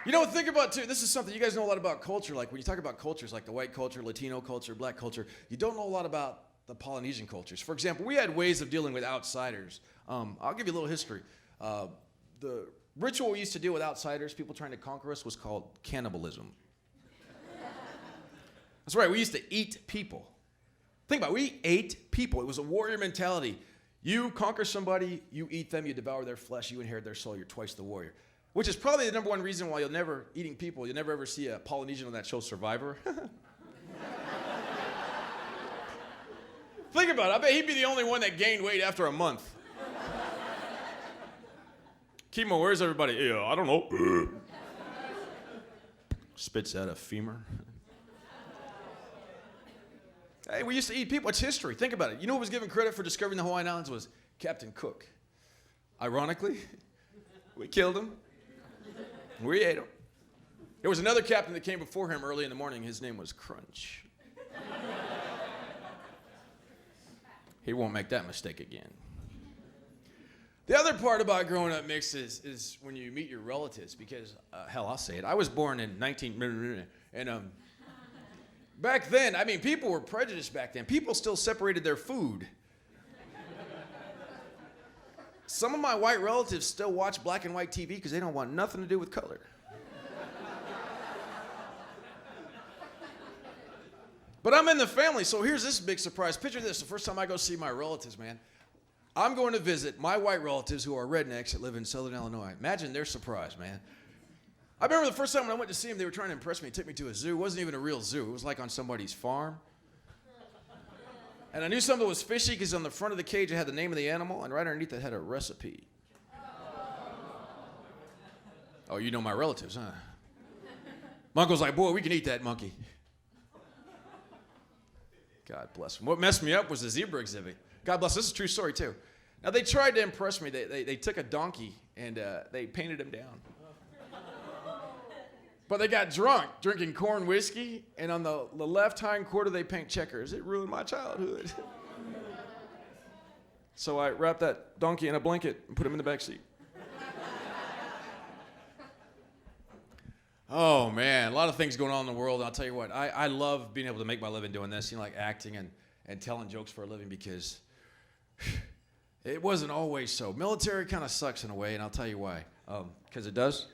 You know, think about too, this is something, you guys know a lot about culture. Like when you talk about cultures, like the white culture, Latino culture, black culture, you don't know a lot about the Polynesian cultures. For example, we had ways of dealing with outsiders. I'll give you a little history. The ritual we used to deal with outsiders, people trying to conquer us, was called cannibalism. That's right, we used to eat people. Think about it, we ate people. It was a warrior mentality. You conquer somebody, you eat them, you devour their flesh, you inherit their soul, you're twice the warrior. Which is probably the number one reason why you'll never, eating people, you'll never ever see a Polynesian on that show Survivor. Think about it, I bet he'd be the only one that gained weight after a month. Kimo, where's everybody? Yeah, I don't know. Spits out a femur. Hey, we used to eat people. It's history. Think about it. You know who was given credit for discovering the Hawaiian Islands was Captain Cook. Ironically, we killed him. We ate him. There was another captain that came before him early in the morning. His name was Crunch. He won't make that mistake again. The other part about growing up mixed is when you meet your relatives, because, hell, I'll say it. I was born in and back then, I mean, people were prejudiced back then. People still separated their food. Some of my white relatives still watch black and white TV because they don't want nothing to do with color. But I'm in the family, so here's this big surprise. Picture this, the first time I go see my relatives, man. I'm going to visit my white relatives who are rednecks that live in Southern Illinois. Imagine their surprise, man. I remember the first time when I went to see them, they were trying to impress me. They took me to a zoo. It wasn't even a real zoo. It was like on somebody's farm. And I knew something was fishy because on the front of the cage it had the name of the animal, and right underneath it had a recipe. Oh, you know my relatives, huh? My uncle's like, boy, we can eat that monkey. God bless him. What messed me up was the zebra exhibit. God bless. This is a true story, too. Now, they tried to impress me. They took a donkey, and they painted him down. But they got drunk, drinking corn whiskey, and on the left hind quarter, they paint checkers. It ruined my childhood. So I wrapped that donkey in a blanket and put him in the back seat. Oh, man, a lot of things going on in the world. I'll tell you what, I love being able to make my living doing this, like acting and telling jokes for a living, because it wasn't always so. Military kind of sucks in a way, and I'll tell you why. Because it does.